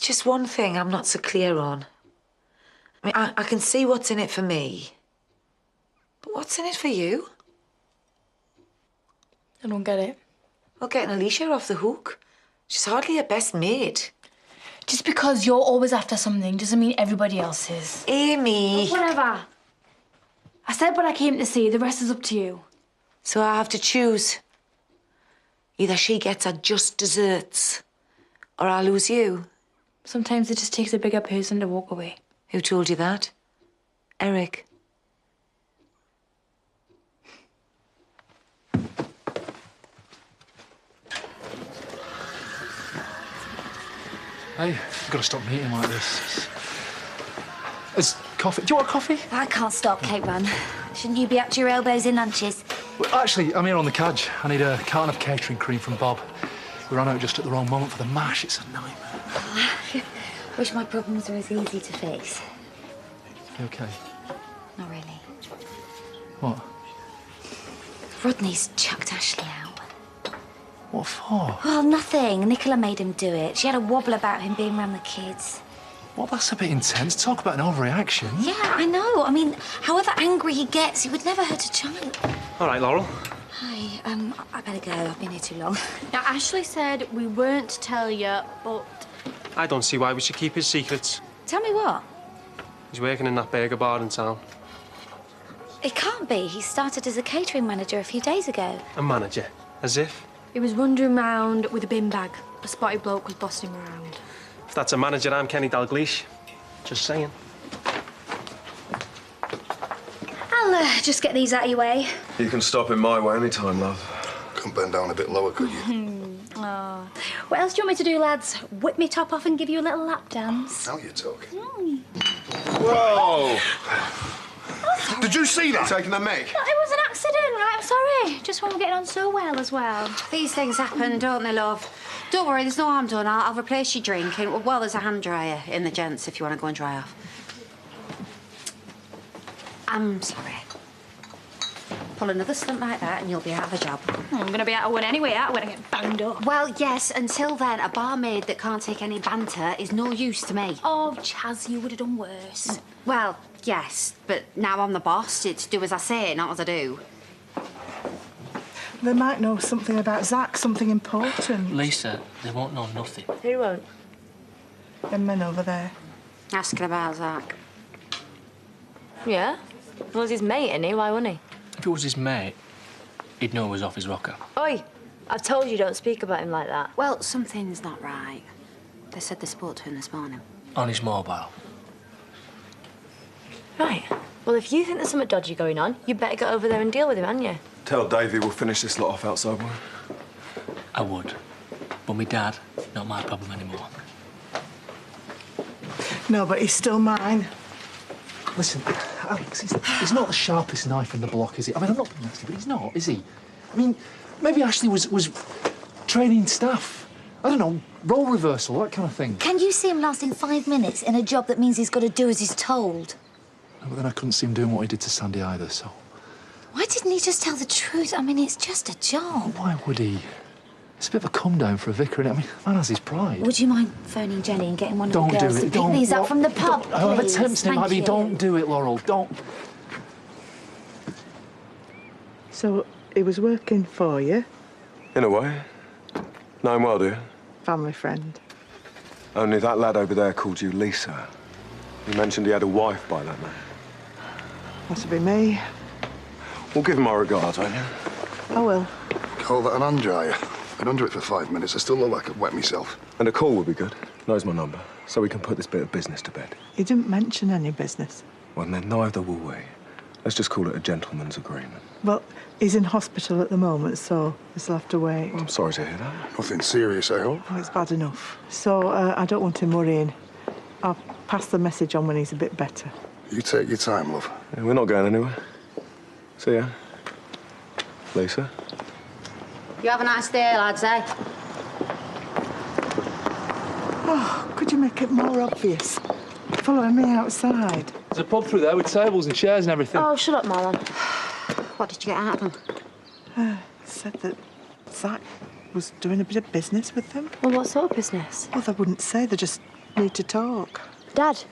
just one thing I'm not so clear on. I mean, I can see what's in it for me. But what's in it for you? I don't get it. Well, getting Alicia off the hook. She's hardly her best mate. Just because you're always after something doesn't mean everybody else is. Amy! Whatever. I said what I came to see. The rest is up to you. So I have to choose. Either she gets her just desserts, or I lose you. Sometimes it just takes a bigger person to walk away. Who told you that? Eric. Hey, you've got to stop meeting like this. It's coffee. Do you want coffee? I can't stop, Kate Run. Shouldn't you be up to your elbows in lunches? Well, actually, I'm here on the cadge. I need a carton of catering cream from Bob. We ran out just at the wrong moment for the mash. It's a nightmare. Wish my problems were as easy to fix. You OK? Not really. What? Rodney's chucked Ashley out. What for? Well, nothing. Nicola made him do it. She had a wobble about him being around the kids. Well, that's a bit intense. Talk about an overreaction. Yeah, I know. I mean, however angry he gets, he would never hurt a child. All right, Laurel. Hi, I better go. I've been here too long. Now, Ashley said we weren't to tell you, but... I don't see why we should keep his secrets. Tell me what? He's working in that burger bar in town. It can't be. He started as a catering manager a few days ago. A manager? As if? He was wandering round with a bin bag. A spotty bloke was bossing him around. If that's a manager, I'm Kenny Dalglish. Just saying. I'll just get these out of your way. You can stop in my way anytime, love. Couldn't bend down a bit lower, could you? Oh. What else do you want me to do, lads? Whip me top off and give you a little lap dance? Now you're talking. Whoa! Did you see that? Taking a mic? It was an accident, right? I'm sorry. Just when we're getting on so well as well. These things happen, don't they, love? Don't worry, there's no harm done. I'll replace your drink. And, well, there's a hand dryer in the gents if you want to go and dry off. I'm sorry. Pull another stunt like that and you'll be out of a job. I'm going to be out of one anyway, out when I get banged up. Well, yes, until then, a barmaid that can't take any banter is no use to me. Oh, Chaz, you would have done worse. Well, yes, but now I'm the boss. It's do as I say, not as I do. They might know something about Zach, something important. Lisa, they won't know nothing. Who won't? Them men over there. Asking about Zach. Yeah? Well, he's his mate, isn't he? Why wouldn't he? If it was his mate, he'd know he was off his rocker. Oi! I've told you don't speak about him like that. Well, something's not right. They said they spoke to him this morning. On his mobile. Right. Well, if you think there's something dodgy going on, you better go over there and deal with him, hadn't you? Tell Davey we'll finish this lot off outside, boy. I would. But my dad, not my problem anymore. No, but he's still mine. Listen, Alex, he's not the sharpest knife in the block, is he? I mean, I'm not being nasty, but he's not, is he? I mean, maybe Ashley was training staff. I don't know, role reversal, that kind of thing. Can you see him lasting 5 minutes in a job that means he's got to do as he's told? But then I couldn't see him doing what he did to Sandy either, so... Why didn't he just tell the truth? I mean, it's just a job. Why would he? It's a bit of a come-down for a vicar, innit? I mean, man has his pride. Would you mind phoning Jenny and getting one of the girls to pick Don't these up from the pub, However please? tempting it might be, don't do it, Laurel. Don't. So he was working for you? In a way. Know him well, do you? Family friend. Only that lad over there called you Lisa. He mentioned he had a wife by that name. Must have been me. Well, give him my regards, won't you? I will. Call that an hand dryer. Been under it for 5 minutes. I still look like I've wet myself. And a call would be good. Knows my number. So we can put this bit of business to bed. He didn't mention any business. Well, then neither will we. Let's just call it a gentleman's agreement. Well, he's in hospital at the moment, so he'll have to wait. I'm sorry to hear that. Nothing serious, I hope. Oh, it's bad enough. So I don't want him worrying. I'll pass the message on when he's a bit better. You take your time, love. Yeah, we're not going anywhere. See ya. Lisa? You have a nice day, lads, eh? Oh, could you make it more obvious? Following me outside. There's a pub through there with tables and chairs and everything. Oh, shut up, Marlon. What did you get out of them? Said that Zach was doing a bit of business with them. Well, what sort of business? Well, they wouldn't say. They just need to talk. Dad,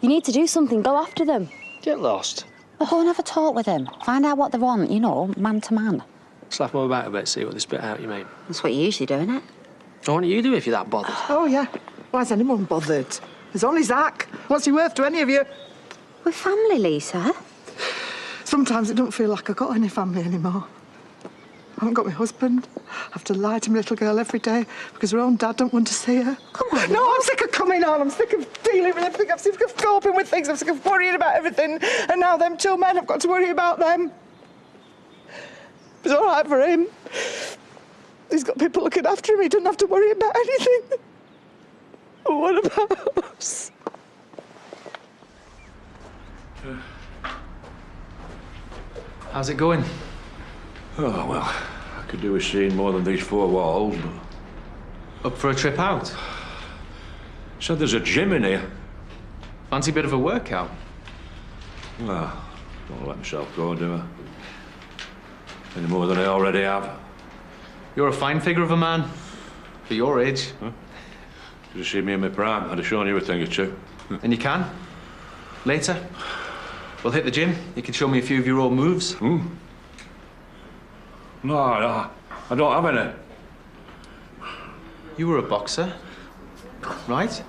you need to do something. Go after them. Get lost. Well, go and have a talk with them. Find out what they want, you know, man to man. Slap them about a bit, see what they spit out, you mean? That's what you usually do, isn't it? So what do you do if you're that bothered? Oh, yeah. Why is anyone bothered? There's only Zach. What's he worth to any of you? We're family, Lisa. Sometimes it don't feel like I've got any family anymore. I haven't got my husband. I have to lie to my little girl every day because her own dad don't want to see her. Come on. No, I'm sick of coming on. I'm sick of dealing with everything. I'm sick of coping with things. I'm sick of worrying about everything. And now them two men, I've got to worry about them. It's all right for him. He's got people looking after him. He doesn't have to worry about anything. But what about us? How's it going? Oh, well, I could do with seeing more than these four walls, but... Up for a trip out? Said there's a gym in here. Fancy a bit of a workout? Well, don't let myself go, do I? Any more than I already have. You're a fine figure of a man. For your age. Huh? Should have seen me in my prime. I'd have shown you a thing or two. And you can. Later. We'll hit the gym. You can show me a few of your old moves. No, I don't have any. You were a boxer, right?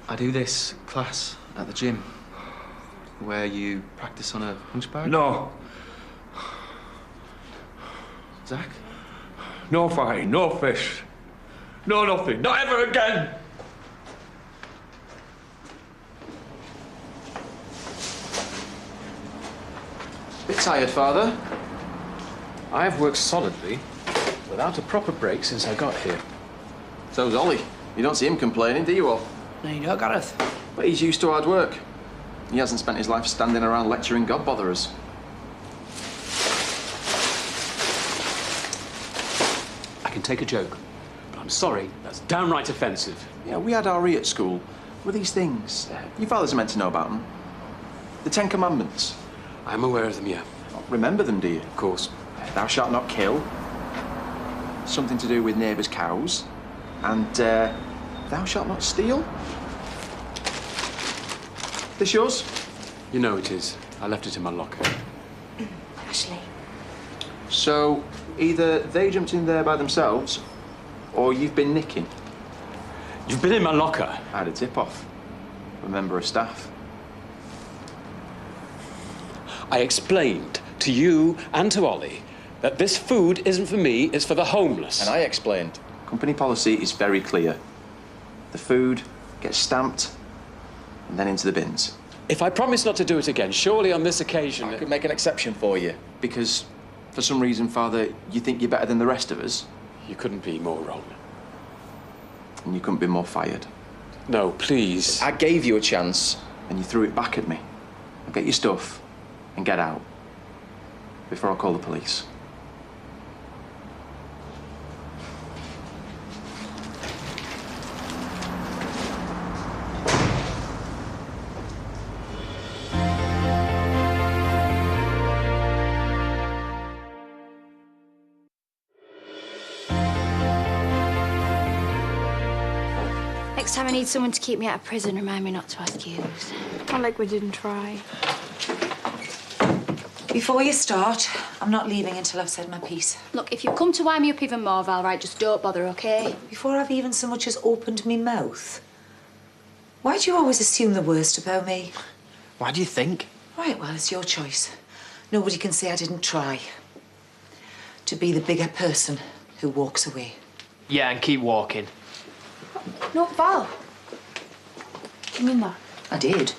I do this class at the gym where you practice on a punch bag. No. Zach? No fighting, no fist. No nothing. Not ever again. Bit tired, Father. I have worked solidly, without a proper break since I got here. So's Ollie. You don't see him complaining, do you, all? No, you don't, Gareth. But he's used to hard work. He hasn't spent his life standing around lecturing God botherers. I can take a joke, but I'm sorry, that's downright offensive. Yeah, we had RE at school. What are these things? Your fathers are meant to know about them. The Ten Commandments. I'm aware of them, yeah. Remember them, do you? Of course. Thou shalt not kill. Something to do with neighbours' cows. And, thou shalt not steal. This yours? You know it is. I left it in my locker. Ashley. So, either they jumped in there by themselves, or you've been nicking. You've been in my locker. I had a tip-off. A member of staff. I explained to you and to Ollie that this food isn't for me, it's for the homeless. And I explained. Company policy is very clear. The food gets stamped and then into the bins. If I promise not to do it again, surely on this occasion... I could make an exception for you. Because, for some reason, Father, you think you're better than the rest of us. You couldn't be more wrong. And you couldn't be more fired. No, please. I gave you a chance, and you threw it back at me. Now get your stuff and get out before I call the police. Next time I need someone to keep me out of prison, remind me not to ask you. Not like we didn't try. Before you start, I'm not leaving until I've said my piece. Look, if you come to wind me up even more, Val, right, just don't bother, OK? Before I've even so much as opened me mouth. Why do you always assume the worst about me? Why do you think? Right, well, it's your choice. Nobody can say I didn't try. To be the bigger person who walks away. Yeah, and keep walking. No, Val. You mean that? I did.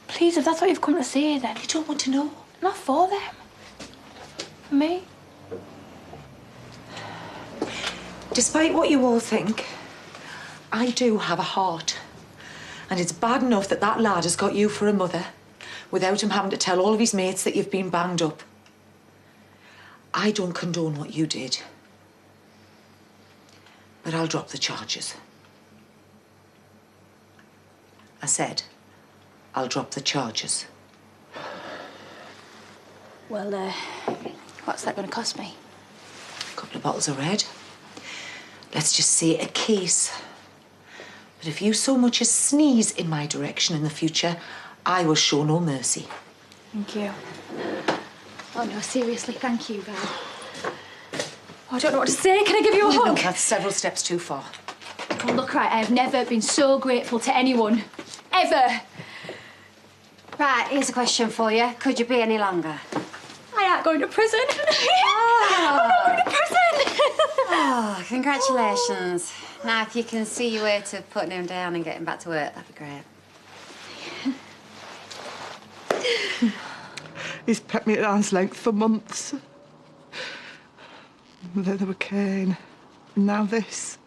Please, if that's what you've come to say, then. You don't want to know. Not for them. For me. Despite what you all think, I do have a heart. And it's bad enough that that lad has got you for a mother without him having to tell all of his mates that you've been banged up. I don't condone what you did. But I'll drop the charges. I said, I'll drop the charges. Well, what's that going to cost me? A couple of bottles of red. let's just say a case. But if you so much as sneeze in my direction in the future, I will show no mercy. Thank you. Oh, no, seriously, thank you, Val. Oh, I don't know what to say. Can I give you a hug? No, that's several steps too far. Oh, look, right, I have never been so grateful to anyone. Ever. Right, here's a question for you. Could you be any longer? I ain't going to prison. Oh. I'm not going to prison. Oh, congratulations. Now, if you can see your way to putting him down and getting back to work, that'd be great. He's kept me at arm's length for months. And then there were Kane, and now this.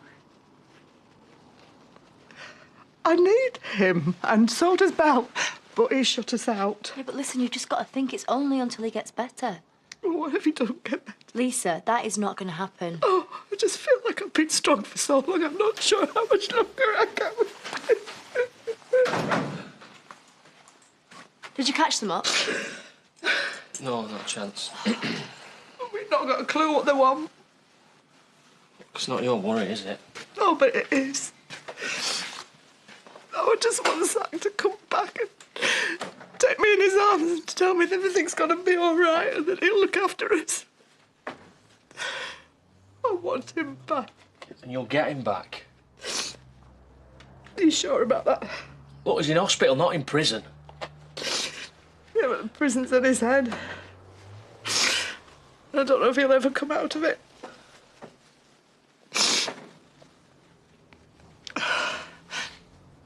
I need him, and so does Belle, but he shut us out. Yeah, but listen, you've just got to think it's only until he gets better. What if he doesn't get better? Lisa, that is not going to happen. Oh, I just feel like I've been strong for so long. I'm not sure how much longer I can. Did you catch them up? No, not a chance. We've not got a clue what they want. It's not your worry, is it? No, but it is. Oh, I just want Zach to come back and take me in his arms and to tell me that everything's going to be all right and that he'll look after us. I want him back. And you'll get him back. Are you sure about that? Look, he's in hospital, not in prison. Yeah, but the prison's in his head. I don't know if he'll ever come out of it.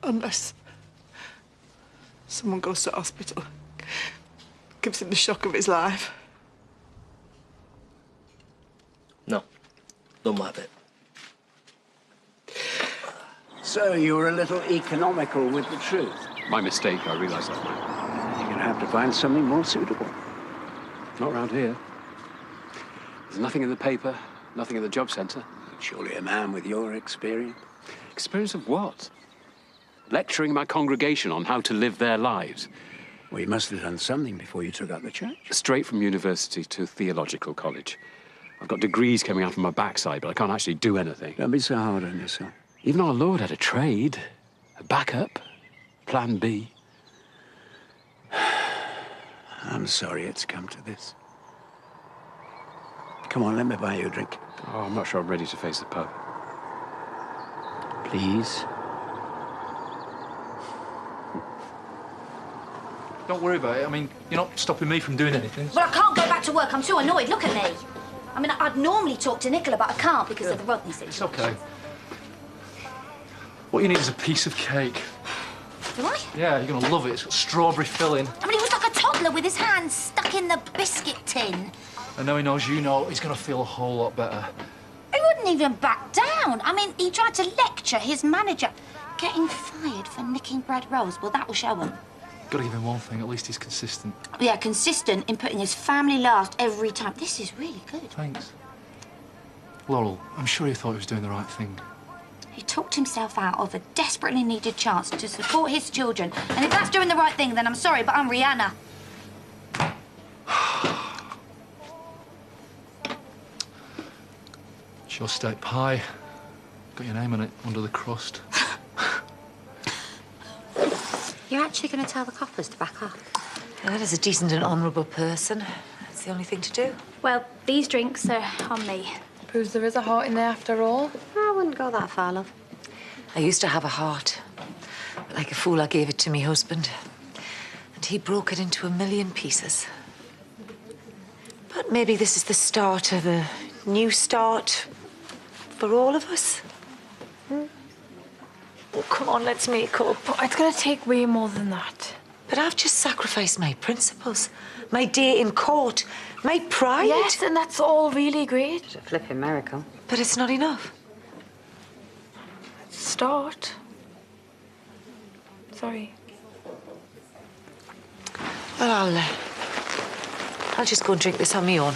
Unless someone goes to hospital, gives him the shock of his life. No, done my bit. So you were a little economical with the truth. My mistake, I realise that now. You're going to have to find something more suitable. Not around here. There's nothing in the paper, nothing in the job centre. Surely a man with your experience. Experience of what? Lecturing my congregation on how to live their lives. Well, you must have done something before you took up the church. Straight from university to theological college. I've got degrees coming out from my backside, but I can't actually do anything. Don't be so hard on yourself. Even our Lord had a trade, a backup, plan B. I'm sorry it's come to this. Come on, let me buy you a drink. Oh, I'm not sure I'm ready to face the pub. Please. Don't worry about it. I mean, you're not stopping me from doing anything. But I can't go back to work. I'm too annoyed. Look at me. I mean, I'd normally talk to Nicola, but I can't because of the Rodney situation. It's okay. What you need is a piece of cake. Do I? Yeah, you're gonna love it. It's got strawberry filling. I mean, he was like a toddler with his hands stuck in the biscuit tin. I know he knows you know. He's gonna feel a whole lot better. He wouldn't even back down. I mean, he tried to lecture his manager. Getting fired for nicking bread rolls. Well, that will show him. Gotta give him one thing. At least he's consistent. Yeah, consistent in putting his family last every time. This is really good. Thanks. Laurel, I'm sure he thought he was doing the right thing. He talked himself out of a desperately needed chance to support his children. And if that's doing the right thing, then I'm sorry, but I'm Rihanna. It's your steak pie. Got your name on it under the crust. You're actually going to tell the coppers to back off? That is a decent and honourable person. That's the only thing to do. Well, these drinks are on me. Proves there is a heart in there after all. I wouldn't go that far, love. I used to have a heart. But like a fool, I gave it to me husband. And he broke it into 1,000,000 pieces. But maybe this is the start of a new start for all of us. Oh, come on, let's make up. But it's going to take way more than that. But I've just sacrificed my principles, my day in court, my pride. Yes, and that's all really great. It's a flipping miracle. But it's not enough. Start. Sorry. Well, I'll just go and drink this on my own.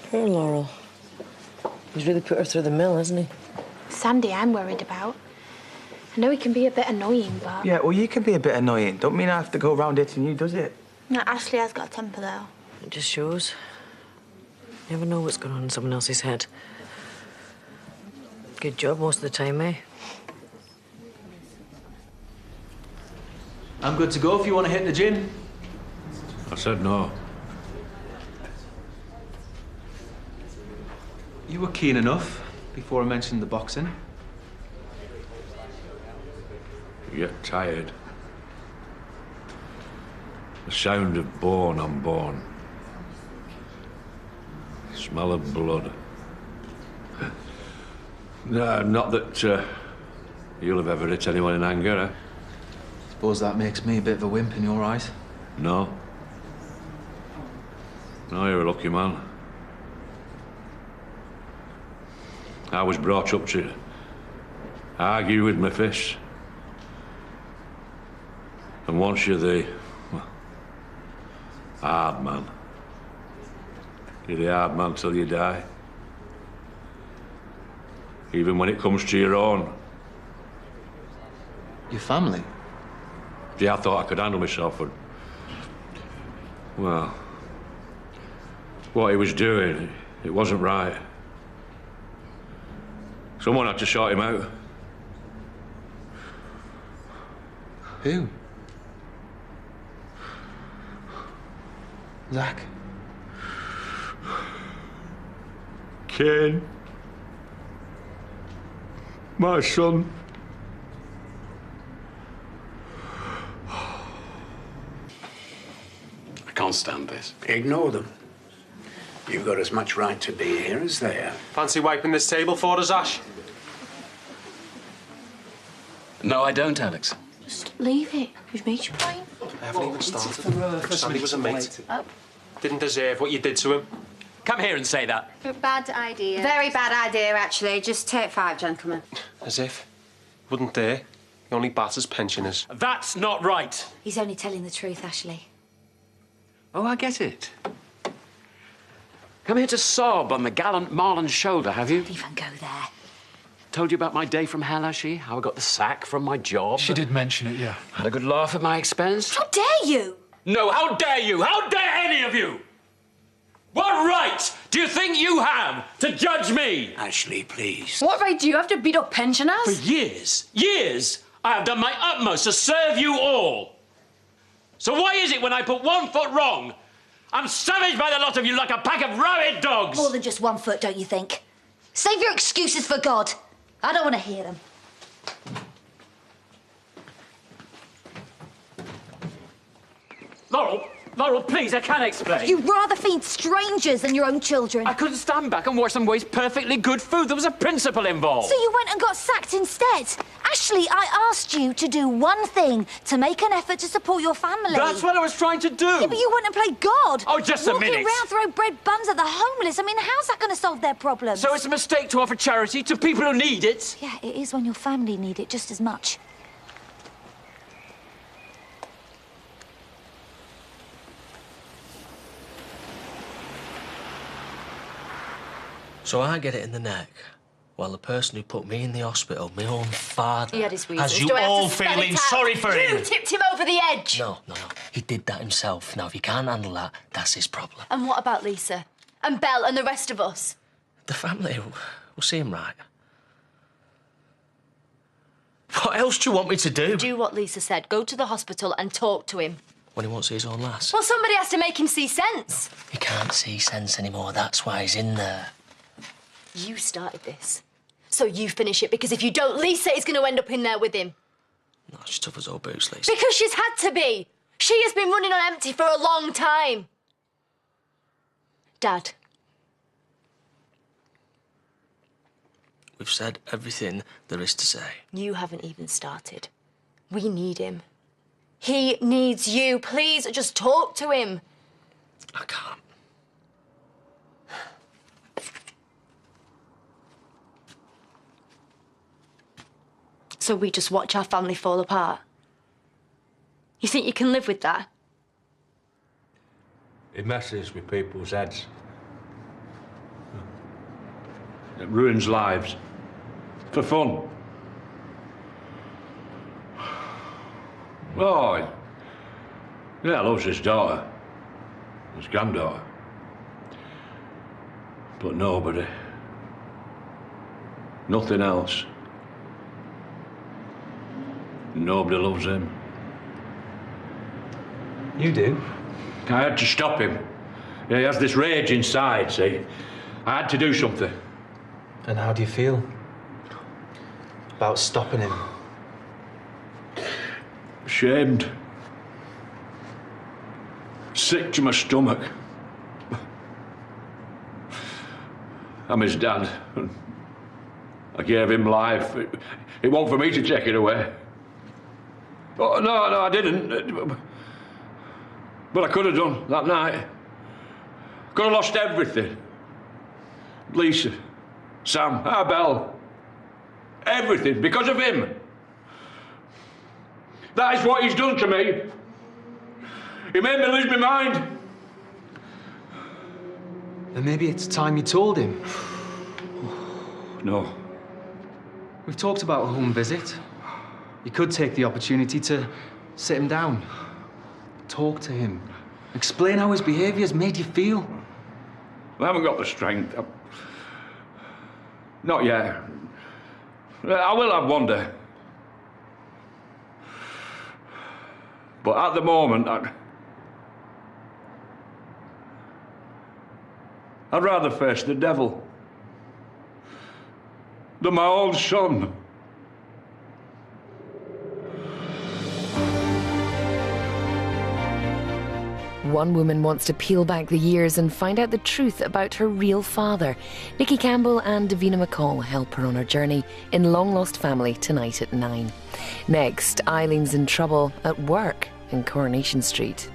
Poor Laurel. He's really put her through the mill, hasn't he? Sandy, I'm worried about. I know he can be a bit annoying, but... Yeah, well, you can be a bit annoying. Don't mean I have to go around hitting you, does it? No, Ashley has got a temper, though. It just shows. You never know what's going on in someone else's head. Good job most of the time, eh? I'm good to go if you want to hit the gym. I said no. You were keen enough before I mentioned the boxing. You get tired. The sound of bone on bone. Smell of blood. No, not that you'll have ever hit anyone in anger, eh? Suppose that makes me a bit of a wimp in your eyes. No. No, you're a lucky man. I was brought up to argue with my fists. And once you're the hard man, you're the hard man till you die. Even when it comes to your own. Your family? Yeah, I thought I could handle myself, but... Well... What he was doing, it wasn't right. Someone had to sort him out. Who? Zach? Kane. My son. I can't stand this. Ignore them. You've got as much right to be here as they have. Fancy wiping this table for us, Ash? No, I don't, Alex. Just leave it. We've made you fine. I haven't even started. Just said he was a mate. Didn't deserve what you did to him. Come here and say that. Bad idea. Very bad idea, actually. Just take 5, gentlemen. As if. Wouldn't dare. He only batters pensioners. That's not right. He's only telling the truth, Ashley. Oh, I get it. Come here to sob on the gallant Marlon's shoulder, have you? Don't even go there. Told you about my day from hell, has she? How I got the sack from my job? She did mention it, yeah. Had a good laugh at my expense? How dare you? No, how dare you? How dare any of you? What right do you think you have to judge me? Ashley, please. What right do you have to beat up pensioners? For years, I have done my utmost to serve you all. So why is it when I put one foot wrong, I'm savaged by the lot of you like a pack of rabid dogs? More than just 1 foot, don't you think? Save your excuses for God. I don't want to hear them. Laurel, please, I can't explain. You'd rather feed strangers than your own children. I couldn't stand back and watch them waste perfectly good food. There was a principle involved. So you went and got sacked instead. Ashley, I asked you to do one thing, to make an effort to support your family. That's what I was trying to do. Yeah, but you went and played God. Oh, just a minute. Walking around throwing bread buns at the homeless. I mean, how's that going to solve their problems? So it's a mistake to offer charity to people who need it? Yeah, it is when your family need it just as much. So I get it in the neck, while the person who put me in the hospital, my own father, He had his reasons. has you Do I have to all spell feeling it out? sorry for him. You tipped him over the edge. No. He did that himself. Now, if he can't handle that, that's his problem. And what about Lisa? And Belle and the rest of us? The family will see him right. What else do you want me to do? Do what Lisa said. Go to the hospital and talk to him. When he won't see his own lass? Well, somebody has to make him see sense. He can't see sense anymore. That's why he's in there. You started this. So you finish it, because if you don't, Lisa is going to end up in there with him. No, she's tough as old boots, Lisa. Because she's had to be. She has been running on empty for a long time. Dad. We've said everything there is to say. You haven't even started. We need him. He needs you. Please, just talk to him. I can't. So we just watch our family fall apart? You think you can live with that? It messes with people's heads. It ruins lives. For fun. Oh, yeah, loves his daughter. His granddaughter. But nobody. Nothing else. Nobody loves him. You do? I had to stop him. He has this rage inside, see? I had to do something. And how do you feel about stopping him? Ashamed. Sick to my stomach. I'm his dad. And I gave him life. It wasn't for me to take it away. Oh, no, I didn't. But I could have done that night. Could have lost everything. Lisa, Sam, Abel. Everything because of him. That is what he's done to me. He made me lose my mind. Then maybe it's time you told him. No. We've talked about a home visit. You could take the opportunity to sit him down. Talk to him. Explain how his behaviour's made you feel. I haven't got the strength. Not yet. I will have one day. But at the moment, I'd rather face the devil than my own son. One woman wants to peel back the years and find out the truth about her real father. Nikki Campbell and Davina McCall help her on her journey in Long Lost Family tonight at 9. Next, Eileen's in trouble at work in Coronation Street.